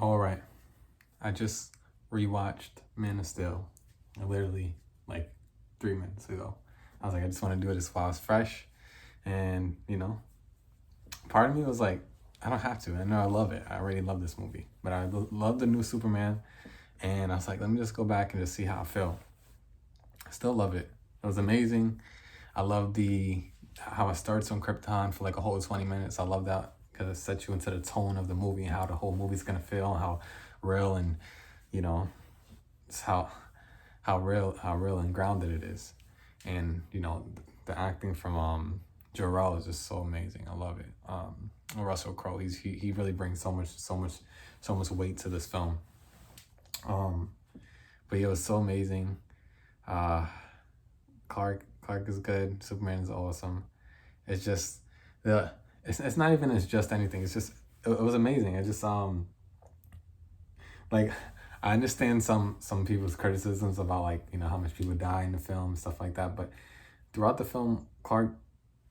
All right. I just rewatched Man of Steel. Literally like 3 minutes ago. I was like, I just want to do this while it's fresh. And, part of me was like, I don't have to. I know I love it. I already love this movie. But I love the new Superman. And I was like, let me just go back and just see how I feel. I still love it. It was amazing. I love the how it starts on Krypton for like a whole 20 minutes. I love that because it sets you into the tone of the movie and how the whole movie's gonna feel and how real and you know it's how real and grounded it is. And the acting from Jarrell is just so amazing. I love it. Russell Crowe, he really brings so much weight to this film. Um, but yeah, it was so amazing. Uh, Clark is good. Superman is awesome. It's just the it's not even it's just anything. It's just it was amazing. It just like I understand some people's criticisms about like how much people die in the film and stuff like that, but throughout the film, Clark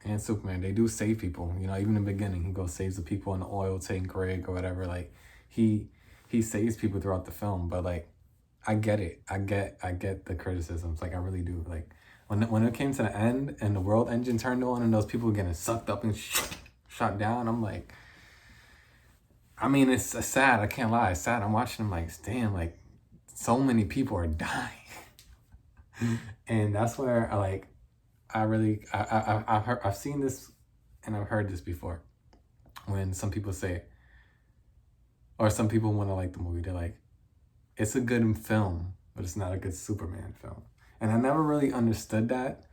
and Superman, they do save people. Even in the beginning, he goes saves the people in the oil tank rig or whatever. Like he he saves people throughout the film, but like I get it. I get the criticisms. Like I really do. Like when it came to the end and the world engine turned on and those people getting sucked up and shot down, I'm like, I mean, it's sad. I can't lie. It's sad. I'm watching them like, damn, like so many people are dying, and that's where I really I've seen this and I've heard this before when some people say or some people want to like the movie. They're like, it's a good film, but it's not a good Superman film. And I never really understood that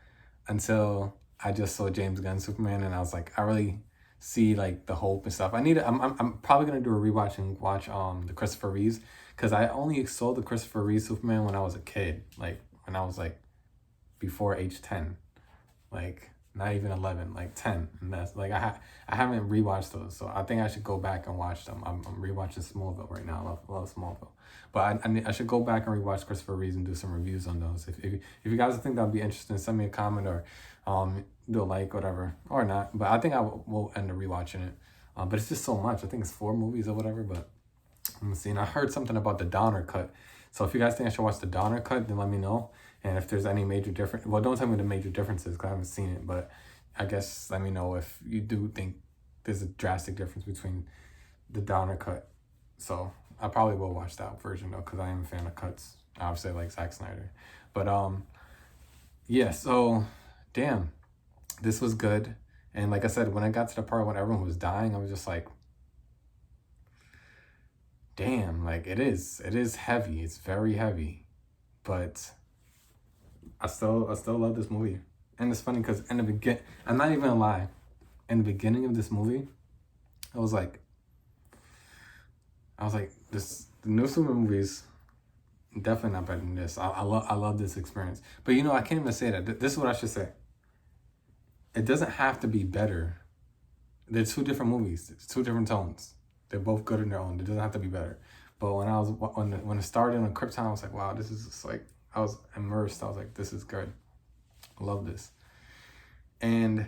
until I just saw James Gunn Superman, and I was like, I really see like the hope and stuff. I'm probably gonna do a rewatch and watch the Christopher Reeves because I only saw the Christopher Reeves Superman when I was a kid, like when I was like before age 10, like not even 11, like 10, and that's like I haven't rewatched those, so I think I should go back and watch them. I'm rewatching Smallville right now. I love Smallville, but I should go back and rewatch Christopher Reeves and do some reviews on those. If you guys think that'd be interesting, send me a comment or do a like, whatever, or not. But I think will end up rewatching it. But it's just so much. I think it's 4 movies or whatever. But I'm gonna see. And I heard something about the Donner cut. So if you guys think I should watch the Donner cut, then let me know. And if there's any major difference, well, don't tell me the major differences because I haven't seen it. But I guess let me know if you do think there's a drastic difference between the Donner cut. So I probably will watch that version though because I am a fan of cuts. Obviously, I like Zack Snyder. But yeah. So damn, this was good. And like I said, when I got to the part when everyone was dying, I was just like, damn, like it is heavy. It's very heavy, but I still love this movie. And it's funny because in the begin, I'm not even gonna lie, in the beginning of this movie, I was like, this the new Superman movies definitely not better than this. I love this experience. But I can't even say that. This is what I should say. It doesn't have to be better. They're two different movies. It's two different tones. They're both good in their own. It doesn't have to be better. But when it started on Krypton, I was like, wow, this is just like I was immersed. I was like, this is good. I love this. And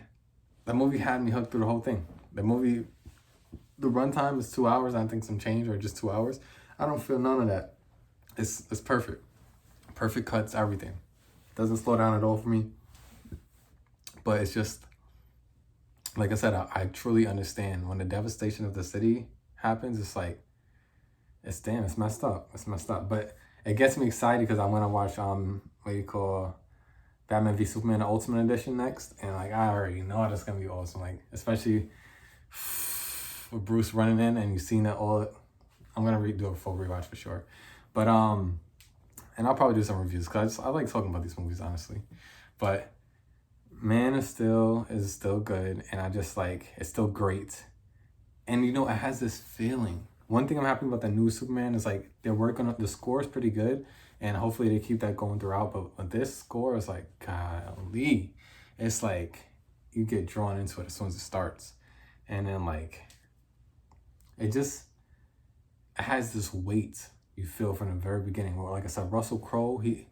the movie had me hooked through the whole thing. The runtime is 2 hours. I think some change or just 2 hours. I don't feel none of that. It's perfect. Perfect cuts, everything. Doesn't slow down at all for me. But it's just like I said, I truly understand when the devastation of the city happens. It's like it's messed up. It's messed up. But it gets me excited because I want to watch what you call Batman v Superman Ultimate Edition next, and like I already know that's gonna be awesome. Like especially with Bruce running in, and you've seen that all. I'm gonna do a full rewatch for sure, but and I'll probably do some reviews because I like talking about these movies honestly, but Man of Steel is still good, and I just like it's still great, and it has this feeling. One thing I'm happy about the new Superman is like they're working on the score is pretty good, and hopefully they keep that going throughout. But this score is like, golly, it's like you get drawn into it as soon as it starts, and then like it has this weight you feel from the very beginning. Well, like I said, Russell Crowe, he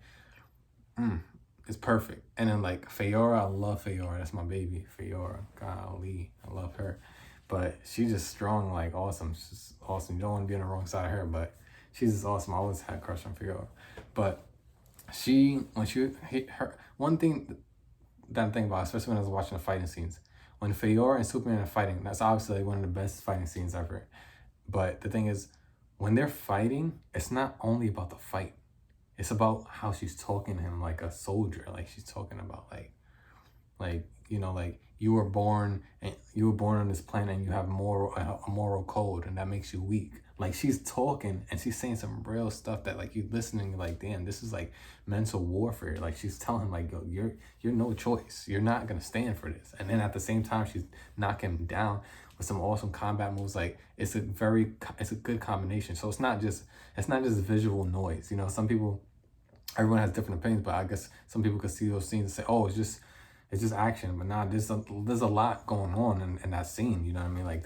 is perfect, and then like Fayora, I love Fayora. That's my baby, Fayora. Golly, I love her. but she's just strong, like awesome. She's just awesome. You don't want to be on the wrong side of her, but she's just awesome. I always had a crush on Figueroa. But when she hit her, one thing that I'm thinking about, especially when I was watching the fighting scenes, when Fedora and Superman are fighting, that's obviously like one of the best fighting scenes ever. But the thing is, when they're fighting, it's not only about the fight. It's about how she's talking to him like a soldier. Like she's talking about like like you were born on this planet and you have a moral code and that makes you weak. Like she's talking and she's saying some real stuff that like you listening like, damn, this is like mental warfare. Like she's telling him like, yo, you're no choice. You're not gonna stand for this. And then at the same time she's knocking him down with some awesome combat moves. Like it's a good combination. So it's not just visual noise. Some people, everyone has different opinions, but I guess some people could see those scenes and say, oh, it's just action. But nah, there's a lot going on in that scene. You know what I mean? Like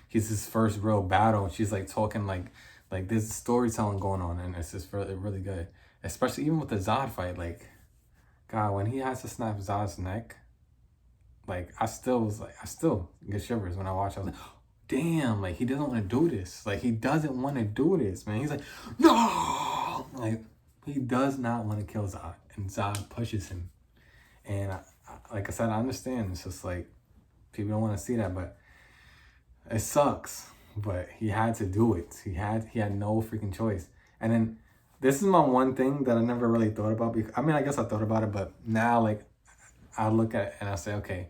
he's his first real battle, and she's like talking like there's storytelling going on, and it's just really, really good. Especially even with the Zod fight, like, God, when he has to snap Zod's neck, like I still get shivers when I watch. I was like, damn, like he doesn't want to do this. Like he doesn't want to do this, man. He's like, no, like he does not want to kill Zod, and Zod pushes him. And like I said, I understand. It's just like people don't want to see that, but it sucks. But he had to do it. He had no freaking choice. And then this is my one thing that I never really thought about. Because I mean, I guess I thought about it, but now like I look at it and I say, okay,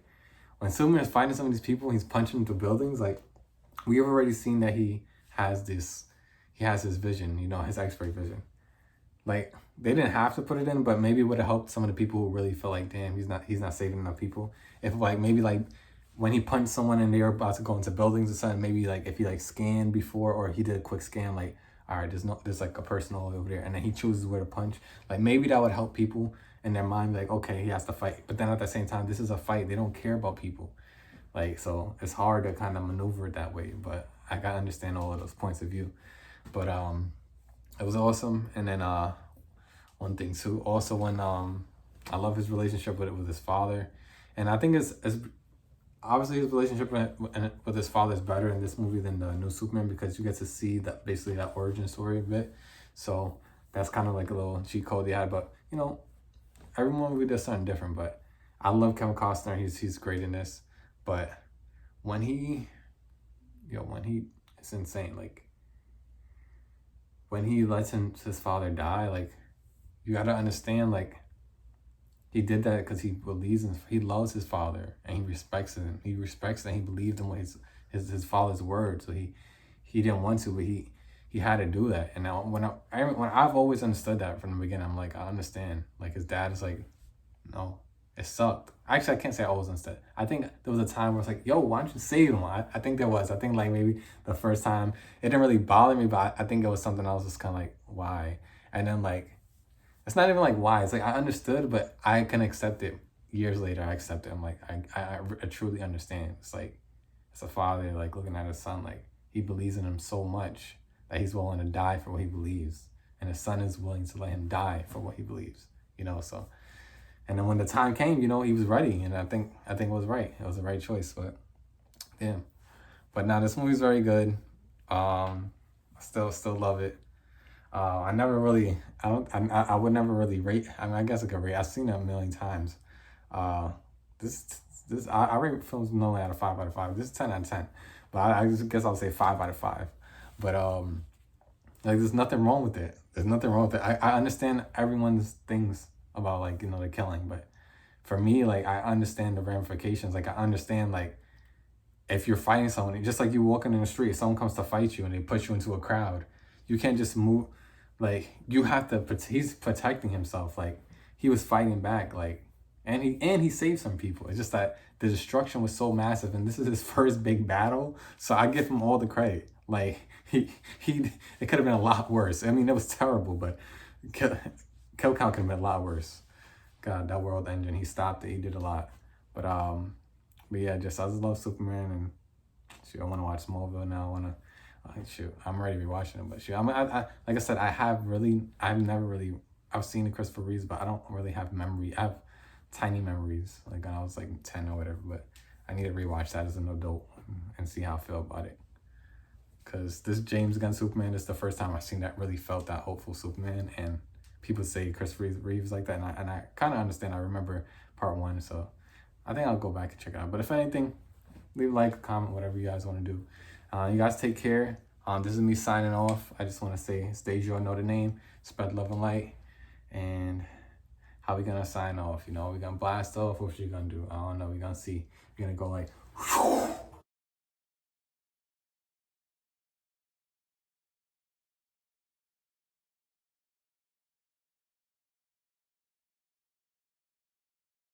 when Superman is fighting some of these people, he's punching into buildings. Like we have already seen that he has his vision, his X-ray vision. Like they didn't have to put it in, but maybe it would have helped some of the people who really feel like, damn, he's not saving enough people. If like maybe like when he punched someone and they were about to go into buildings or something, maybe like if he like scanned before or he did a quick scan, like, all right, there's like a person all over there, and then he chooses where to punch. Like maybe that would help people in their mind, like, okay, he has to fight. But then at the same time, this is a fight. They don't care about people. Like, so it's hard to kind of maneuver it that way. But I gotta understand all of those points of view. But it was awesome. And then one thing too, also when I love his relationship with his father, and I think it's obviously his relationship with his father is better in this movie than the new Superman, because you get to see that basically that origin story a bit. So that's kind of like a little cheat code they had. But every movie does something different. But I love Kevin Costner. He's great in this. But when it's insane. Like when he lets his father die, like you gotta understand, like he did that because he believes he loves his father and he respects him. He respects that he believed in what his father's word. So he didn't want to, but he had to do that. And now when I've always understood that from the beginning, I'm like, I understand. Like his dad is like, no, it sucked. Actually, I can't say I always understood. I think there was a time where it's like, yo, why don't you save him? I think there was. I think like maybe the first time it didn't really bother me, but I think it was something I was just kind of like, why? And then like, it's not even like why. It's like I understood, but I can accept it. Years later, I accept it. I'm like, I truly understand. It's like, it's a father like looking at his son, like he believes in him so much that he's willing to die for what he believes, and his son is willing to let him die for what he believes. So, and then when the time came, he was ready, and I think it was right. It was the right choice. But damn. But now this movie's very good. I still love it. I would never really rate. I mean, I guess I could rate. I've seen it a million times. I rate films normally out of 5 out of 5. This is 10 out of 10. But I just guess I'll say 5 out of 5. But like there's nothing wrong with it. There's nothing wrong with it. I understand everyone's things about like, the killing, but for me, like I understand the ramifications. Like I understand like if you're fighting someone, just like you walking in the street, someone comes to fight you and they push you into a crowd, you can't just move. Like you have to. He's protecting himself. Like he was fighting back. Like and he saved some people. It's just that the destruction was so massive, and this is his first big battle. So I give him all the credit. Like it could have been a lot worse. I mean, it was terrible, but kill count could have been a lot worse. God, that World Engine. He stopped it. He did a lot. But yeah, I just love Superman, and shoot, I want to watch Smallville now. I want to. Shoot, I'm ready to be watching it, but shoot, I like I said, I've seen the Christopher Reeves, but I don't really have memory. I have tiny memories, like when I was like 10 or whatever, but I need to rewatch that as an adult and see how I feel about it. Because this James Gunn Superman is the first time I've seen that really felt that hopeful Superman. And people say Christopher Reeves like that. And I kind of understand. I remember part 1. So I think I'll go back and check it out. But if anything, leave a like, comment, whatever you guys want to do. You guys take care. This is me signing off. I just want to say, stay Joy, know the name, spread love and light. And how we gonna sign off? You know, we gonna blast off? What you gonna do? I don't know. We gonna see. You're gonna go like, whew.